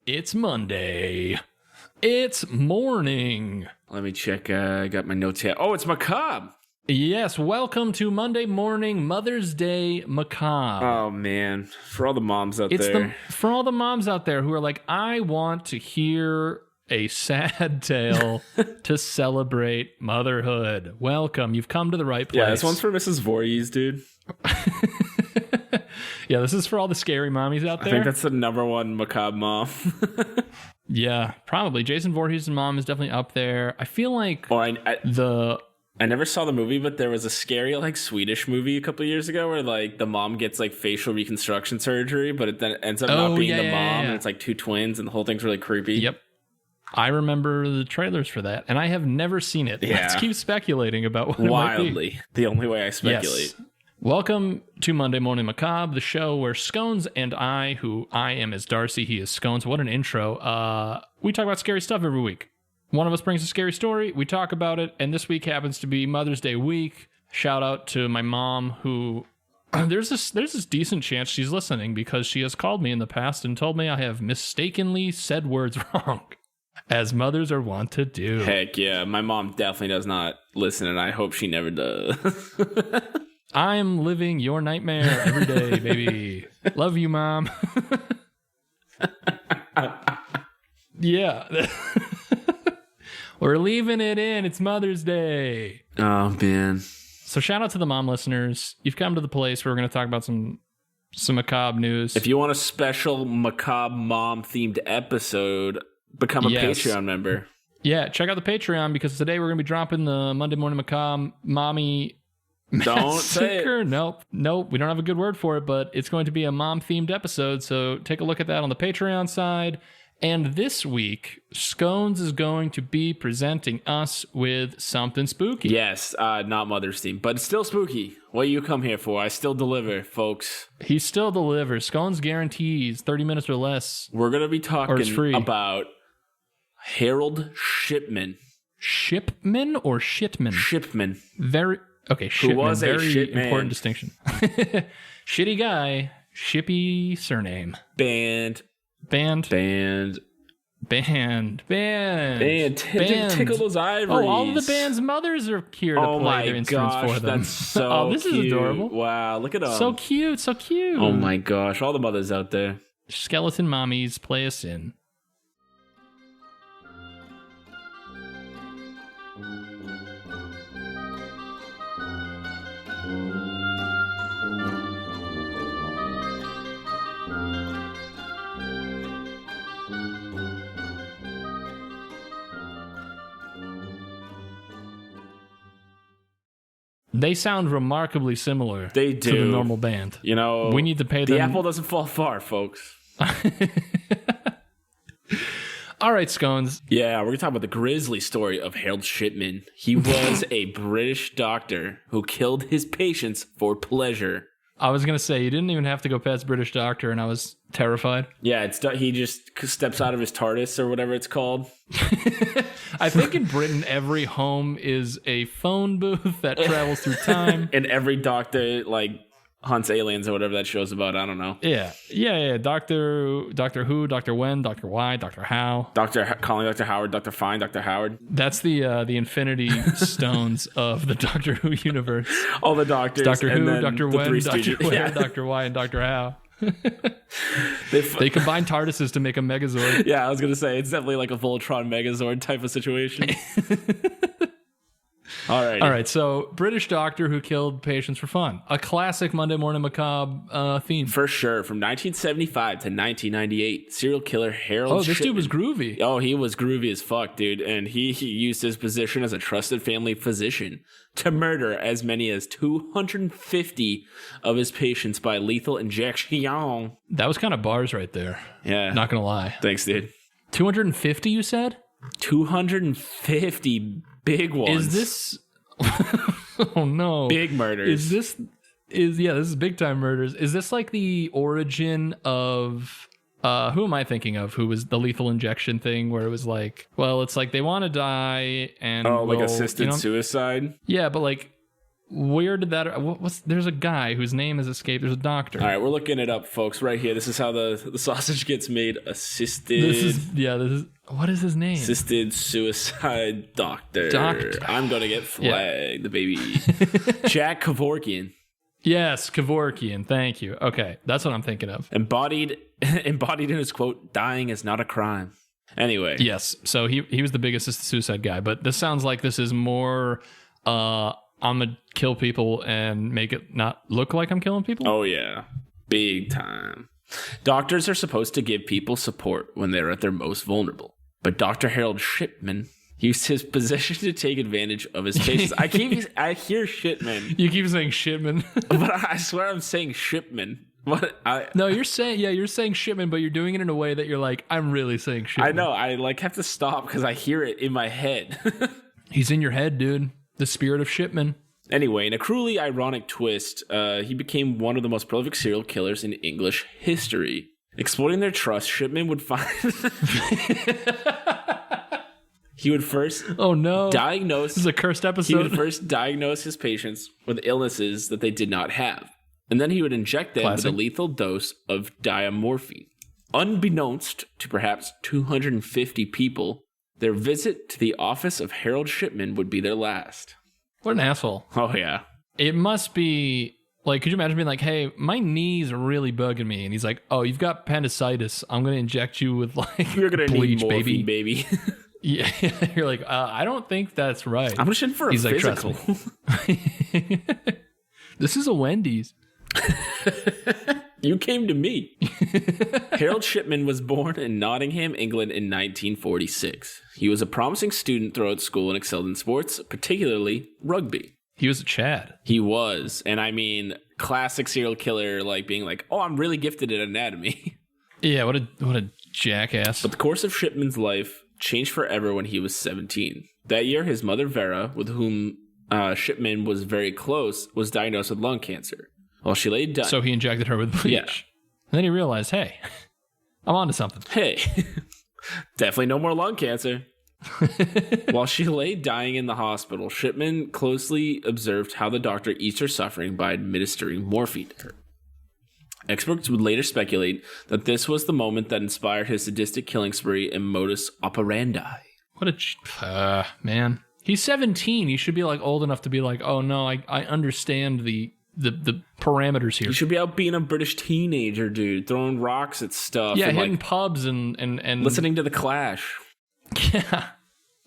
It's Monday. It's morning. Let me check. I got my notes here. Oh, it's macabre. Yes, welcome to Monday morning Mother's Day macabre. Oh, man. For all the moms out there. For all the moms out there who are like, I want to hear a sad tale to celebrate motherhood. Welcome. You've come to the right place. Yeah, this one's for Mrs. Voorhees, dude. Yeah, this is for all the scary mommies out there. I think that's the number one macabre mom. Yeah, probably. Jason Voorhees' mom is definitely up there. I feel like I never saw the movie, but there was a scary Swedish movie a couple of years ago where the mom gets facial reconstruction surgery, but it then ends up not being the mom, and it's two twins, and the whole thing's really creepy. Yep. I remember the trailers for that, and I have never seen it. Yeah. Let's keep speculating about what it might be. The only way I speculate. Yes. Welcome to Monday Morning Macabre, the show where Scones and I, who I am as Darcy, he is Scones. What an intro. We talk about scary stuff every week. One of us brings a scary story, we talk about it, and this week happens to be Mother's Day week. Shout out to my mom, who there's this decent chance she's listening because she has called me in the past and told me I have mistakenly said words wrong, as mothers are wont to do. Heck yeah, my mom definitely does not listen, and I hope she never does. I'm living your nightmare every day, baby. Love you, Mom. Yeah. We're leaving it in. It's Mother's Day. Oh, man. So shout out to the mom listeners. You've come to the place where we're going to talk about some macabre news. If you want a special macabre mom-themed episode, become a Patreon member. Yeah, check out the Patreon because today we're going to be dropping the Monday Morning Macabre Mommy Don't say it. Nope. We don't have a good word for it, but it's going to be a mom-themed episode, so take a look at that on the Patreon side. And this week, Scones is going to be presenting us with something spooky. Yes, not Mother's theme, but it's still spooky. What you come here for? I still deliver, folks. He still delivers. Scones guarantees 30 minutes or less. We're going to be talking about Harold Shipman. Shipman or Shitman? Shipman. Okay, Shipman. Who was a very shit important man. distinction. Shitty guy, shippy surname. Band. Tickle those ivories. Oh, all the band's mothers are here to play their instruments for them. That's so this cute. is adorable. Wow, look at them. So cute. Oh my gosh, all the mothers out there. Skeleton mommies, play us in. They sound remarkably similar They do. to the normal band. You know, we need to pay them. The apple doesn't fall far, folks. All right, Scones. Yeah, we're going to talk about the grisly story of Harold Shipman. He was a British doctor who killed his patients for pleasure. I was going to say, you didn't even have to go past British doctor, and I was terrified. Yeah, he just steps out of his TARDIS or whatever it's called. I think in Britain, every home is a phone booth that travels through time. And every doctor, hunts aliens or whatever that show's about. I don't know. Yeah. Doctor Who, Dr. When, Dr. Why, Dr. How. Calling Dr. Howard, Dr. Fine, Dr. Howard. That's the Infinity Stones of the Doctor Who universe. All the doctors. Dr. and Who, then Dr. the When, three Dr. Stooges. Where, Yeah. Dr. Why, and Dr. How. They combine TARDISes to make a Megazord. Yeah, I was going to say, it's definitely like a Voltron Megazord type of situation. All right. So British doctor who killed patients for fun. A classic Monday Morning Macabre theme. For sure. From 1975 to 1998, serial killer Harold Shipman. Oh, this dude was groovy. Oh, he was groovy as fuck, dude. And he used his position as a trusted family physician to murder as many as 250 of his patients by lethal injection. That was kind of bars right there. Yeah. Not going to lie. Thanks, dude. 250, you said? 250 big ones. Is this... Oh, no. Big murders. This is big time murders. Is this like the origin of... who am I thinking of? Who was the lethal injection thing where it was it's like they want to die and... like assisted suicide? Yeah, but Where did that? There's a guy whose name has escaped. There's a doctor. All right, we're looking it up, folks. Right here. This is how the sausage gets made. Assisted. This is. What is his name? Assisted suicide doctor. I'm gonna get flagged, the baby. Jack Kevorkian. Yes, Kevorkian. Thank you. Okay, that's what I'm thinking of. Embodied in his quote, "Dying is not a crime." Anyway. Yes. So he was the big assisted suicide guy, but this sounds like this is more. I'm gonna kill people and make it not look like I'm killing people. Oh yeah, big time. Doctors are supposed to give people support when they're at their most vulnerable, but Dr. Harold Shipman used his position to take advantage of his patients. I hear Shipman. You keep saying Shipman, but I swear I'm saying Shipman. No, you're saying Shipman, but you're doing it in a way that you're like, I'm really saying Shipman. I know. I have to stop because I hear it in my head. He's in your head, dude. The spirit of Shipman. Anyway, in a cruelly ironic twist, he became one of the most prolific serial killers in English history. Exploiting their trust, Shipman would find... He would first diagnose... This is a cursed episode. He would first diagnose his patients with illnesses that they did not have. And then he would inject them with a lethal dose of diamorphine. Unbeknownst to perhaps 250 people, their visit to the office of Harold Shipman would be their last. What an asshole. Oh, yeah. It must be, like, could you imagine being like, hey, my knees are really bugging me. And he's like, oh, you've got appendicitis. I'm going to inject you with, like, you're gonna bleach, need morphine, baby. Yeah. You're like, I don't think that's right. I'm just in for a physical. Like, this is a Wendy's. You came to me. Harold Shipman was born in Nottingham, England in 1946. He was a promising student throughout school and excelled in sports, particularly rugby. He was a Chad. He was. And I mean, classic serial killer, like being like, oh, I'm really gifted at anatomy. Yeah, what a jackass. But the course of Shipman's life changed forever when he was 17. That year, his mother, Vera, with whom Shipman was very close, was diagnosed with lung cancer. While she lay dying. So he injected her with bleach. Yeah. And then he realized, hey, I'm onto something. Hey, definitely no more lung cancer. While she lay dying in the hospital, Shipman closely observed how the doctor eased her suffering by administering morphine to her. Experts would later speculate that this was the moment that inspired his sadistic killing spree and modus operandi. What a... man. He's 17. He should be like old enough to be like, oh no, I understand the parameters here. You should be out being a British teenager, dude, throwing rocks at stuff. Yeah, and hitting pubs and listening to The Clash. Yeah,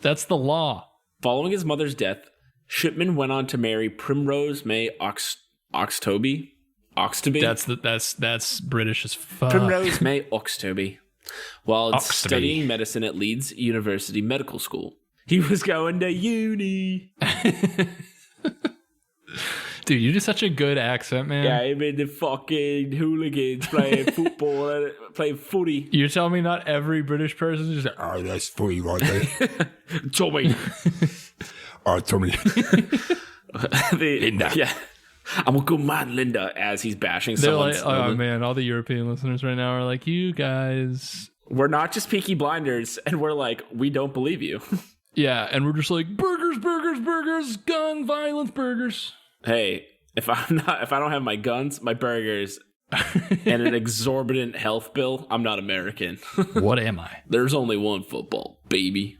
that's the law. Following his mother's death, Shipman went on to marry Primrose May Oxtoby. That's British as fuck. Primrose May Oxtoby. While studying medicine at Leeds University Medical School. He was going to uni. Dude, you do such a good accent, man. Yeah, I mean the fucking hooligans playing football, playing footy. You're telling me not every British person is just like, oh, that's footy right there. Tommy. Oh, Tommy. Linda. Yeah. I'm a good man, Linda, as he's bashing someone. Like, oh, man, all the European listeners right now are like, you guys. We're not just Peaky Blinders, and we're like, we don't believe you. Yeah, and we're just like, burgers, gun violence, burgers. Hey, if I don't have my guns, my burgers, and an exorbitant health bill, I'm not American. What am I? There's only one football, baby.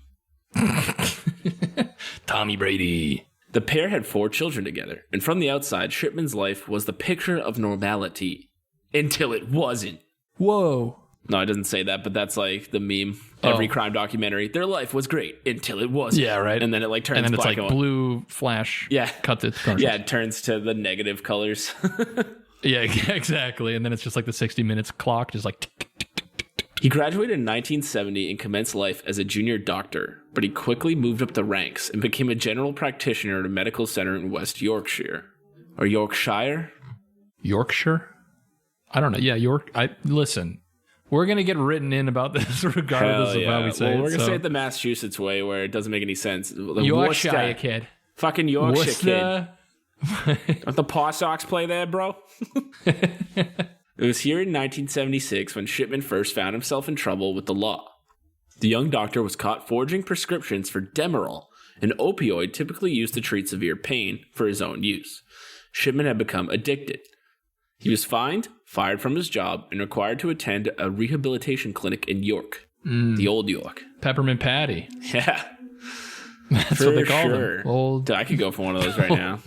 Tommy Brady. The pair had 4 children together, and from the outside, Shipman's life was the picture of normality. Until it wasn't. Whoa. No, it doesn't say that, but that's like the meme. Every crime documentary. Their life was great until it wasn't. Yeah, right. And then it like turns and then it's black like blue flash. Yeah. Cut to yeah, it turns to the negative colors. Yeah, exactly. And then it's just like the 60 minutes clock, just like... Tick, tick, tick, tick, tick. He graduated in 1970 and commenced life as a junior doctor, but he quickly moved up the ranks and became a general practitioner at a medical center in West Yorkshire. Or Yorkshire? Yorkshire? I don't know. Yeah, listen... We're going to get written in about this regardless of how we say it. We're going to say it the Massachusetts way where it doesn't make any sense. Yorkshire, kid. Fucking Yorkshire, kid. Don't the Paw Sox play there, bro? It was here in 1976 when Shipman first found himself in trouble with the law. The young doctor was caught forging prescriptions for Demerol an opioid typically used to treat severe pain for his own use. Shipman had become addicted. He was fined, fired from his job, and required to attend a rehabilitation clinic in York. The old York. Peppermint Patty. Yeah. That's what they call them. Old. Dude, I could go for one of those right now.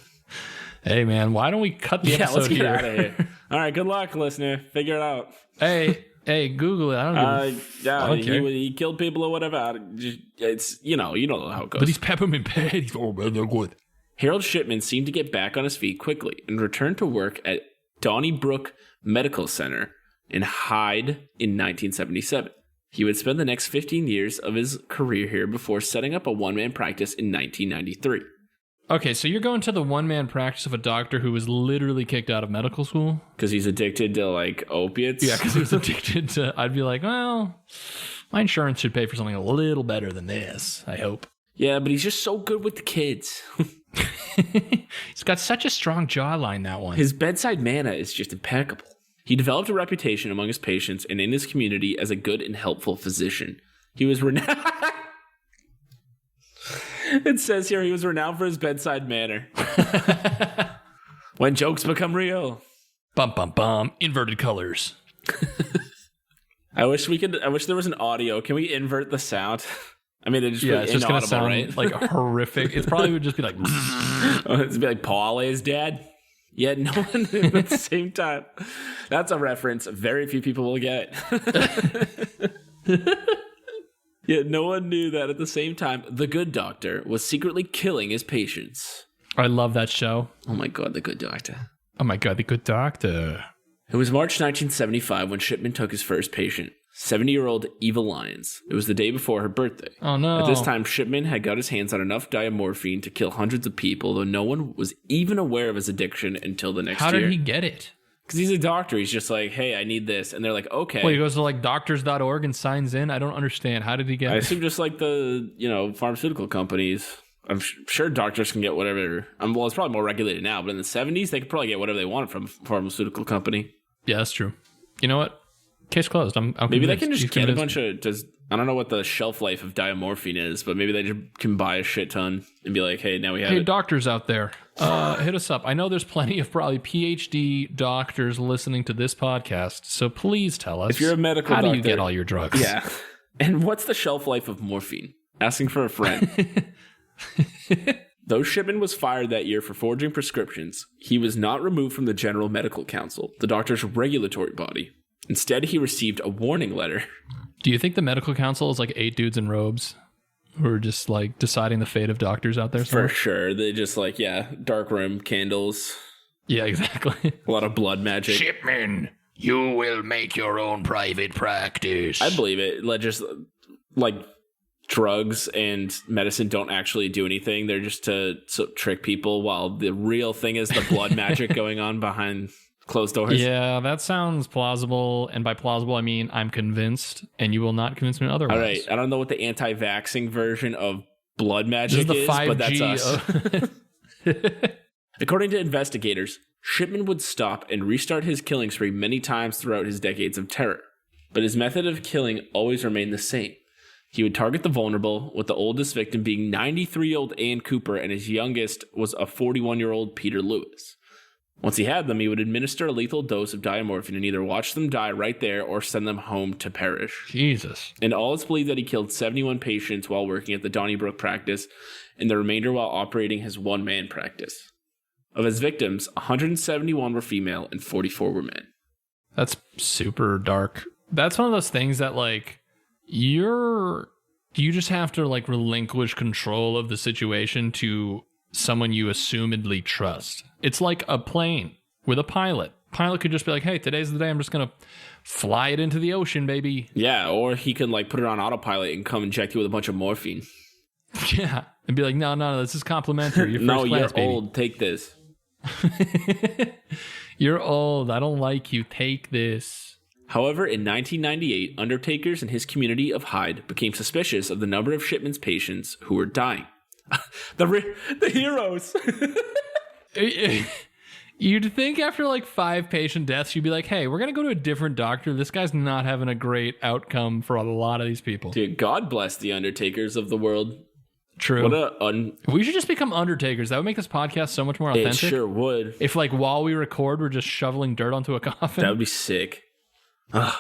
Hey, man, why don't we cut the episode let's get here? out of here. All right, good luck, listener. Figure it out. Hey, Google it. I don't care. He killed people or whatever. It's, you know how it goes. But these peppermint patties, oh man, they're good. Harold Shipman seemed to get back on his feet quickly and returned to work at Donnybrook Medical Center in Hyde in 1977. He would spend the next 15 years of his career here before setting up a one-man practice in 1993. Okay, so you're going to the one-man practice of a doctor who was literally kicked out of medical school? Because he's addicted to, like, opiates? Yeah, because he was addicted to... I'd be like, well, my insurance should pay for something a little better than this, I hope. Yeah, but he's just so good with the kids. He's got such a strong jawline, that one. His bedside manner is just impeccable. He developed a reputation among his patients and in his community as a good and helpful physician. He was renowned... It says here he was renowned for his bedside manner. When jokes become real. Bum, bum, bum. Inverted colors. I wish there was an audio. Can we invert the sound? I mean, it's just going to sound right? Like horrific. It probably would just be like... It'd be like Paule's dad. Yet no one knew at the same time. That's a reference very few people will get. Yet no one knew that at the same time, the Good Doctor was secretly killing his patients. I love that show. Oh my God, the Good Doctor. Oh my God, the Good Doctor. It was March 1975 when Shipman took his first patient, 70-year-old Eva Lyons. It was the day before her birthday. Oh no. At this time, Shipman had got his hands on enough diamorphine to kill hundreds of people, though no one was even aware of his addiction until the next year. How did he get it? Because he's a doctor. He's just like, hey, I need this. And they're like, okay. Well, he goes to like doctors.org and signs in. I don't understand. How did he get it? I assume just like the, pharmaceutical companies. I'm sure doctors can get whatever. Well, it's probably more regulated now, but in the 70s, they could probably get whatever they wanted from a pharmaceutical company. Yeah, that's true. You know what? Case closed. I'm maybe they can just get a bunch of I don't know what the shelf life of diamorphine is, but maybe they just can buy a shit ton and be like, hey, now we have it. Doctors out there, hit us up. I know there's plenty of probably PhD doctors listening to this podcast, so please tell us. If you're a medical doctor, how do you get all your drugs? Yeah. And what's the shelf life of morphine? Asking for a friend. Though Shipman was fired that year for forging prescriptions, he was not removed from the General Medical Council, the doctor's regulatory body. Instead, he received a warning letter. Do you think the medical council is like 8 dudes in robes who are just like deciding the fate of doctors out there somewhere? For sure. They just like, dark room, candles. Yeah, exactly. A lot of blood magic. Shipman, you will make your own private practice. I believe it. Just like drugs and medicine don't actually do anything. They're just to trick people, while the real thing is the blood magic going on behind closed doors. Yeah, that sounds plausible. And by plausible, I mean I'm convinced, and you will not convince me otherwise. All right. I don't know what the anti-vaxxing version of blood magic is, but that's us. According to investigators, Shipman would stop and restart his killing spree many times throughout his decades of terror. But his method of killing always remained the same. He would target the vulnerable, with the oldest victim being 93-year-old Ann Cooper, and his youngest was a 41-year-old Peter Lewis. Once he had them, he would administer a lethal dose of diamorphine and either watch them die right there or send them home to perish. Jesus. And all it's believed that he killed 71 patients while working at the Donnybrook practice, and the remainder while operating his one-man practice. Of his victims, 171 were female and 44 were men. That's super dark. That's one of those things that, like, you just have to, like, relinquish control of the situation to someone you assumedly trust. It's like a plane with a pilot. Pilot could just be like, hey, today's the day I'm just going to fly it into the ocean, baby. Yeah, or he could like put it on autopilot and come inject you with a bunch of morphine. Yeah, and be like, no, this is complimentary. You're no, class, you're old. Take this. You're old. I don't like you. Take this. However, in 1998, undertakers in his community of Hyde became suspicious of the number of Shipman's patients who were dying. the heroes. You'd think after like 5 patient deaths, you'd be like, hey, we're going to go to a different doctor. This guy's not having a great outcome for a lot of these people. Dude, God bless the undertakers of the world. True. We should just become undertakers. That would make this podcast so much more authentic. It sure would. If like while we record, we're just shoveling dirt onto a coffin. That would be sick. That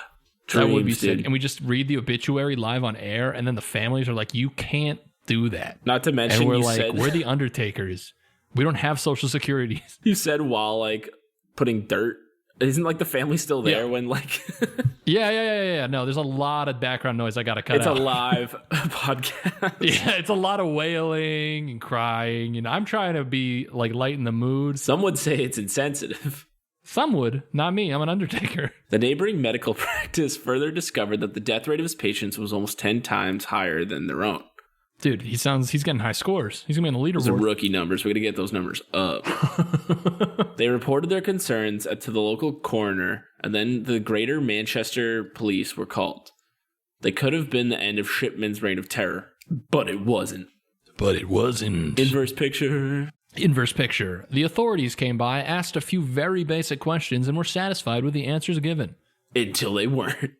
would be sick. And we just read the obituary live on air, and then the families are like, you can't do that. Not to mention, and we're like, we're the undertakers. We don't have social security. You said while like putting dirt. Isn't like the family still there when like yeah. No, there's a lot of background noise I gotta cut out. It's a live podcast. Yeah, it's a lot of wailing and crying, and I'm trying to be like lighten the mood. Some would say it's insensitive. Some would, not me. I'm an undertaker. The neighboring medical practice further discovered that the death rate of his patients was almost 10 times higher than their own. Dude, he's getting high scores. He's gonna be on the leaderboard. Those are rookie numbers. We got to get those numbers up. They reported their concerns to the local coroner, and then the Greater Manchester Police were called. They could have been the end of Shipman's reign of terror, but it wasn't. Inverse picture. The authorities came by, asked a few very basic questions, and were satisfied with the answers given. Until they weren't.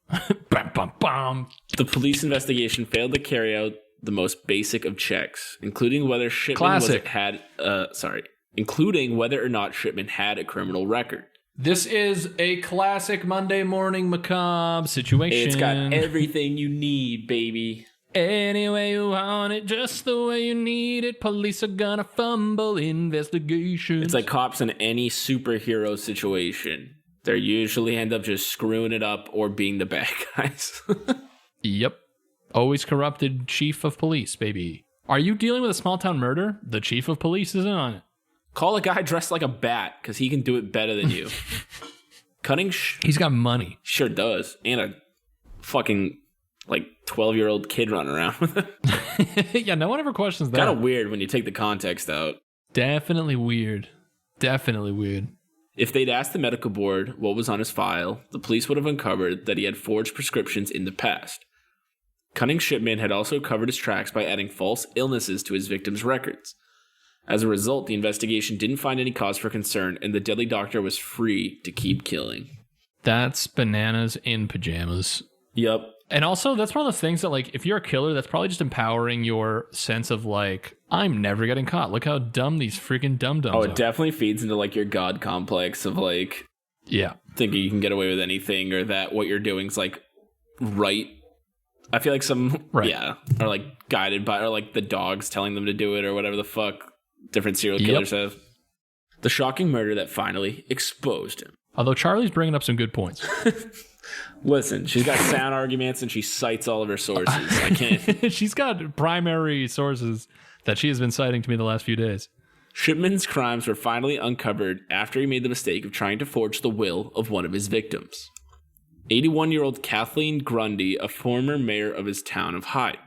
Bam, bam, bam. The police investigation failed to carry out the most basic of checks, including whether Shipman including whether or not Shipman had a criminal record. This is a classic Monday morning macabre situation. It's got everything you need, baby. Any way you want it, just the way you need it. Police are gonna fumble investigations. It's like cops in any superhero situation. They usually end up just screwing it up or being the bad guys. Yep. Always corrupted chief of police, baby. Are you dealing with a small town murder? The chief of police isn't on it. Call a guy dressed like a bat, because he can do it better than you. He's got money. Sure does. And a fucking, 12-year-old kid running around with it. Yeah, no one ever questions that. Kind of weird when you take the context out. Definitely weird. If they'd asked the medical board what was on his file, the police would have uncovered that he had forged prescriptions in the past. Cunning Shipman had also covered his tracks by adding false illnesses to his victims' records. As a result, the investigation didn't find any cause for concern, and the deadly doctor was free to keep killing. That's bananas in pajamas. Yep. And also, that's one of those things that, if you're a killer, that's probably just empowering your sense of, I'm never getting caught. Look how dumb these freaking dum-dums are. Oh, it definitely feeds into, your God complex of, yeah, thinking you can get away with anything, or that what you're doing is, right. I feel like some, are, guided by, or, the dogs telling them to do it, or whatever the fuck different serial killers have. The shocking murder that finally exposed him. Although Charlie's bringing up some good points. Listen, she's got sound arguments and she cites all of her sources. I can't. She's got primary sources that she has been citing to me the last few days. Shipman's crimes were finally uncovered after he made the mistake of trying to forge the will of one of his victims. 81-year-old Kathleen Grundy, a former mayor of his town of Hyde.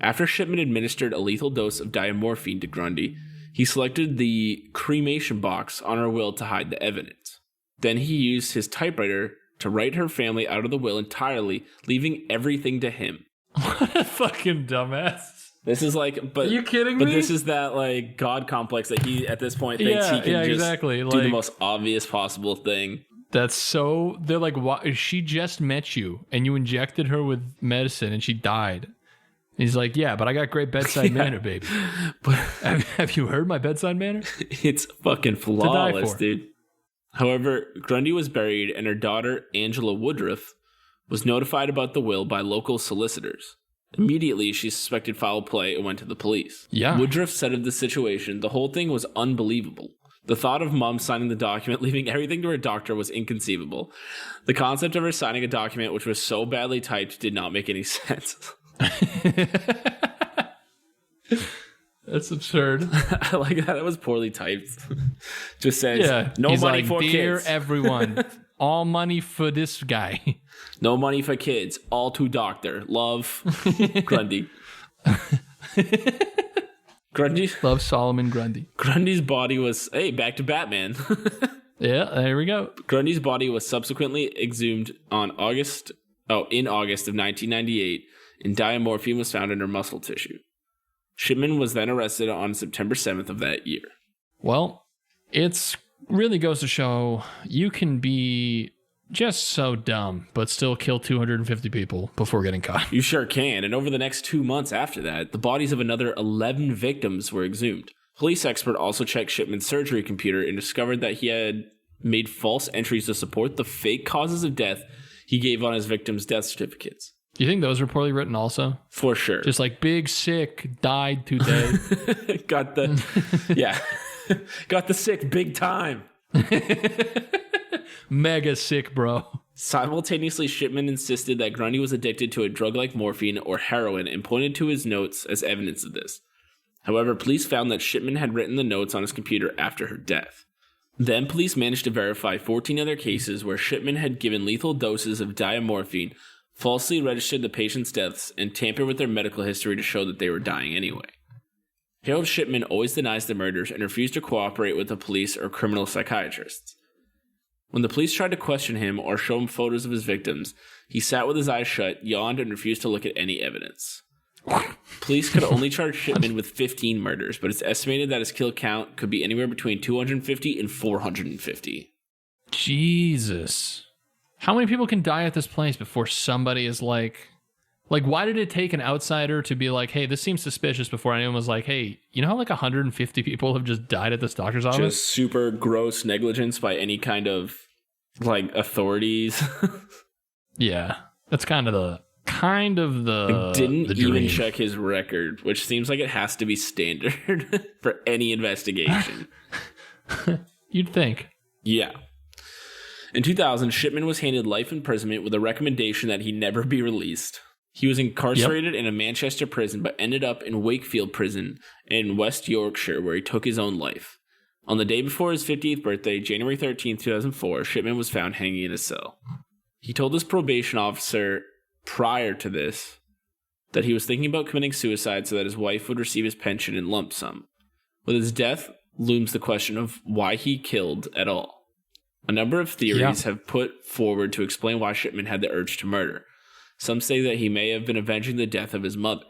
After Shipman administered a lethal dose of diamorphine to Grundy, he selected the cremation box on her will to hide the evidence. Then he used his typewriter to write her family out of the will entirely, leaving everything to him. What a fucking dumbass. This is but are you kidding me? But this is that God complex that he at this point thinks he can just do the most obvious possible thing. That's so, they're what? She just met you and you injected her with medicine and she died. He's like, yeah, but I got great bedside manner, baby. But have you heard my bedside manner? It's fucking flawless, dude. However, Grundy was buried, and her daughter, Angela Woodruff, was notified about the will by local solicitors. Immediately, she suspected foul play and went to the police. Yeah. Woodruff said of the situation, the whole thing was unbelievable. The thought of mom signing the document, leaving everything to her doctor, was inconceivable. The concept of her signing a document which was so badly typed did not make any sense. That's absurd. I like that it was poorly typed. Just says, no money for dear kids. Everyone, all money for this guy. No money for kids. All to doctor. Love, Grundy. Grundy. Love Solomon Grundy. Grundy's body was, back to Batman. Yeah, there we go. Grundy's body was subsequently exhumed in August of 1998, and diamorphine was found in her muscle tissue. Shipman was then arrested on September 7th of that year. Well, it's really goes to show you can be just so dumb, but still kill 250 people before getting caught. You sure can. And over the next 2 months after that, the bodies of another 11 victims were exhumed. Police expert also checked Shipman's surgery computer and discovered that he had made false entries to support the fake causes of death he gave on his victims' death certificates. Do you think those are poorly written also? For sure. Just like big sick, died today. Got the sick big time. Mega sick, bro. Simultaneously, Shipman insisted that Grundy was addicted to a drug like morphine or heroin and pointed to his notes as evidence of this. However, police found that Shipman had written the notes on his computer after her death. Then police managed to verify 14 other cases where Shipman had given lethal doses of diamorphine, falsely registered the patient's deaths, and tampered with their medical history to show that they were dying anyway. Harold Shipman always denies the murders and refused to cooperate with the police or criminal psychiatrists. When the police tried to question him or show him photos of his victims, he sat with his eyes shut, yawned, and refused to look at any evidence. Police could only charge Shipman with 15 murders, but it's estimated that his kill count could be anywhere between 250 and 450. Jesus. How many people can die at this place before somebody is like, why did it take an outsider to be like, hey, this seems suspicious before anyone was like, hey, you know how like 150 people have just died at this doctor's office? Just super gross negligence by any kind of like authorities. Yeah. That's kind of the didn't the even dream. check his record, which seems like it has to be standard for any investigation. You'd think. Yeah. In 2000, Shipman was handed life imprisonment with a recommendation that he never be released. He was incarcerated in a Manchester prison, but ended up in Wakefield Prison in West Yorkshire, where he took his own life. On the day before his 50th birthday, January 13, 2004, Shipman was found hanging in a cell. He told his probation officer prior to this that he was thinking about committing suicide so that his wife would receive his pension in lump sum. With his death looms the question of why he killed at all. A number of theories have put forward to explain why Shipman had the urge to murder. Some say that he may have been avenging the death of his mother.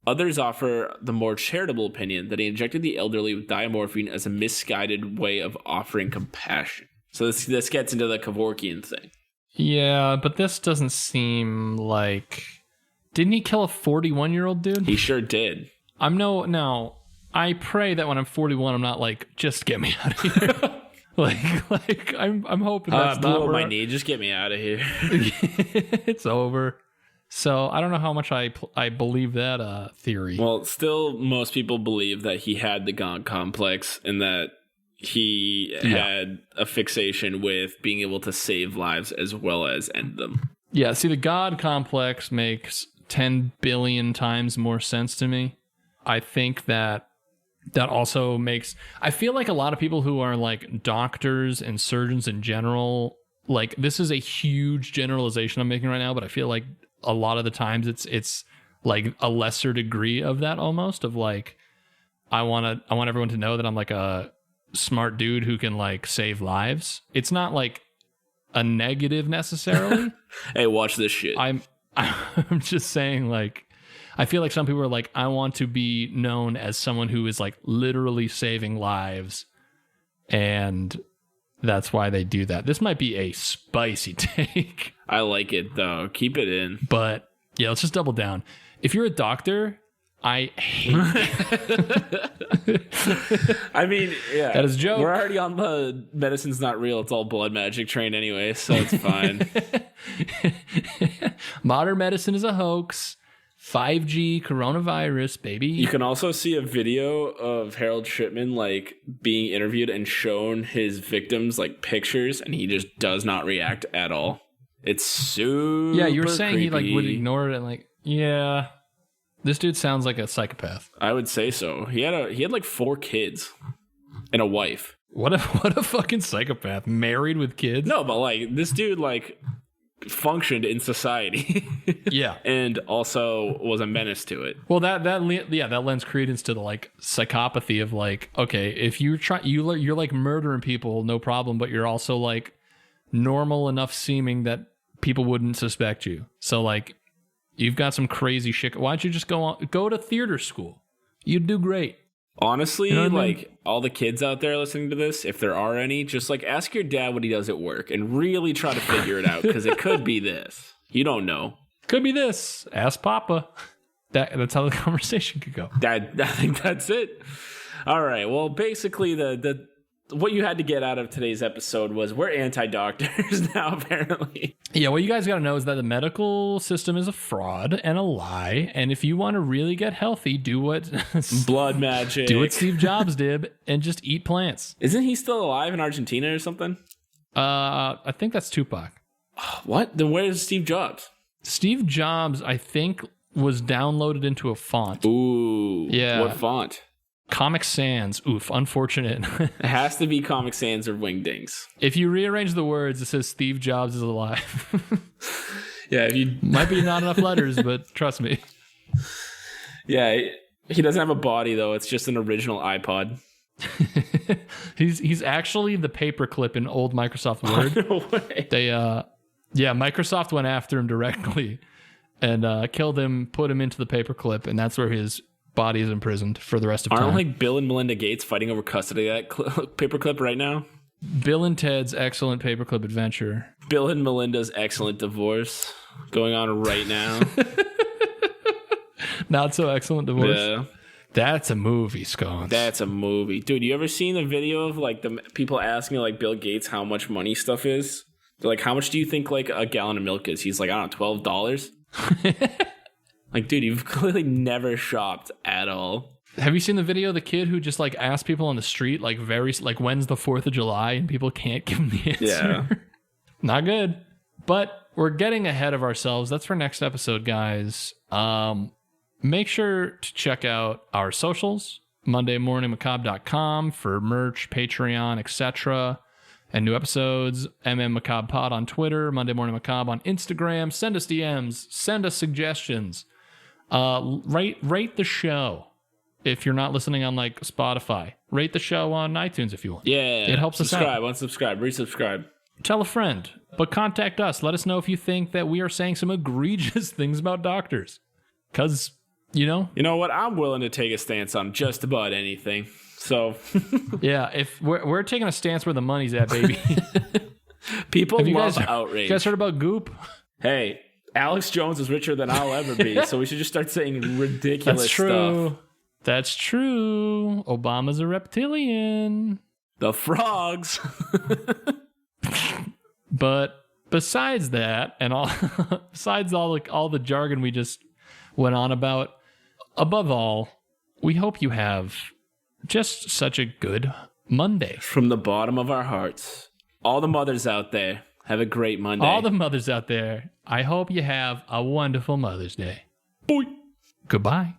Others offer the more charitable opinion that he injected the elderly with diamorphine as a misguided way of offering compassion. So this gets into the Kevorkian thing. Yeah, but this doesn't seem like... Didn't he kill a 41-year-old dude? He sure did. I pray that when I'm 41, I'm not like, just get me out of here. I'm hoping that's not where my knee. Just get me out of here. It's over. So I don't know how much I believe that theory. Well, still, most people believe that he had the God complex and that he had a fixation with being able to save lives as well as end them. Yeah, see, the God complex makes 10 billion times more sense to me. I think that also makes... I feel like a lot of people who are like doctors and surgeons in general, like this is a huge generalization I'm making right now, but I feel like a lot of the times it's like a lesser degree of that almost, of like, I want everyone to know that I'm like a smart dude who can like save lives. It's not like a negative necessarily. Hey, watch this shit. I'm just saying, like, I feel like some people are like, I want to be known as someone who is like literally saving lives, and that's why they do that. This might be a spicy take. I like it though. Keep it in. But yeah, let's just double down. If you're a doctor, I hate you. I mean, yeah. That is a joke. We're already on the medicine's not real, it's all blood magic train anyway, so it's fine. Modern medicine is a hoax. 5G coronavirus, baby. You can also see a video of Harold Shipman like being interviewed and shown his victims like pictures, and he just does not react at all. It's super Yeah, you were saying creepy. he like would ignore it and like, yeah. This dude sounds like a psychopath. I would say so. He had like 4 kids and a wife. What a fucking psychopath. Married with kids? No, but like this dude like functioned in society. Yeah. And also was a menace to it. Well, that lends credence to the like psychopathy of like, okay, if you're like murdering people, no problem, but you're also like normal enough seeming that people wouldn't suspect you. So like you've got some crazy shit. Why don't you just go to theater school? You'd do great. Honestly, You know what I mean? like all the kids out there listening to this, if there are any, just like ask your dad what he does at work and really try to figure it out because it could be this. You don't know. Could be this. Ask Papa. That's how the conversation could go. I think that's it. All right. Well, basically, the what you had to get out of today's episode was we're anti-doctors now, apparently. Yeah, what you guys got to know is that the medical system is a fraud and a lie. And if you want to really get healthy, do what Blood magic. do what Steve Jobs did and just eat plants. Isn't he still alive in Argentina or something? I think that's Tupac. What? Then where's Steve Jobs? Steve Jobs, I think, was downloaded into a font. Ooh. Yeah. What font? Comic Sans. Oof, unfortunate. It has to be Comic Sans or Wingdings. If you rearrange the words, it says Steve Jobs is alive. Yeah, if you Might be not enough letters, but trust me. Yeah, he doesn't have a body though. It's just an original iPod. He's actually the paperclip in old Microsoft Word. No way. Microsoft went after him directly and killed him, put him into the paperclip, and that's where his body is imprisoned for the rest of time. Aren't like Bill and Melinda Gates fighting over custody of that paperclip right now? Bill and Ted's Excellent Paperclip Adventure. Bill and Melinda's excellent divorce going on right now. Not so excellent divorce. Yeah. That's a movie, Scones. That's a movie. Dude, you ever seen the video of like the people asking like Bill Gates how much money stuff is? They're like, how much do you think like a gallon of milk is? He's like, I don't know, $12? Like, dude, you've clearly never shopped at all. Have you seen the video of the kid who just like asked people on the street like when's the 4th of July and people can't give him the answer? Yeah. Not good. But we're getting ahead of ourselves. That's for next episode, guys. Make sure to check out our socials, mondaymorningmacabre.com for merch, Patreon, etc. and new episodes. Macabre Pod on Twitter, Monday Morning Macabre on Instagram. Send us DMs, send us suggestions. Rate the show. If you're not listening on like Spotify, rate the show on iTunes if you want. Yeah. It helps us out. Subscribe, unsubscribe, resubscribe. Tell a friend, but contact us. Let us know if you think that we are saying some egregious things about doctors. Because, You know what? I'm willing to take a stance on just about anything. So, yeah, if we're taking a stance where the money's at, baby. people Have you love guys, outrage. You guys heard about Goop? Hey, Alex Jones is richer than I'll ever be, so we should just start saying ridiculous That's true. stuff. That's true. Obama's a reptilian. The frogs. But besides that, and all, besides all the jargon we just went on about, above all, we hope you have just such a good Monday. From the bottom of our hearts, all the mothers out there, have a great Monday. All the mothers out there, I hope you have a wonderful Mother's Day. Boy. Goodbye.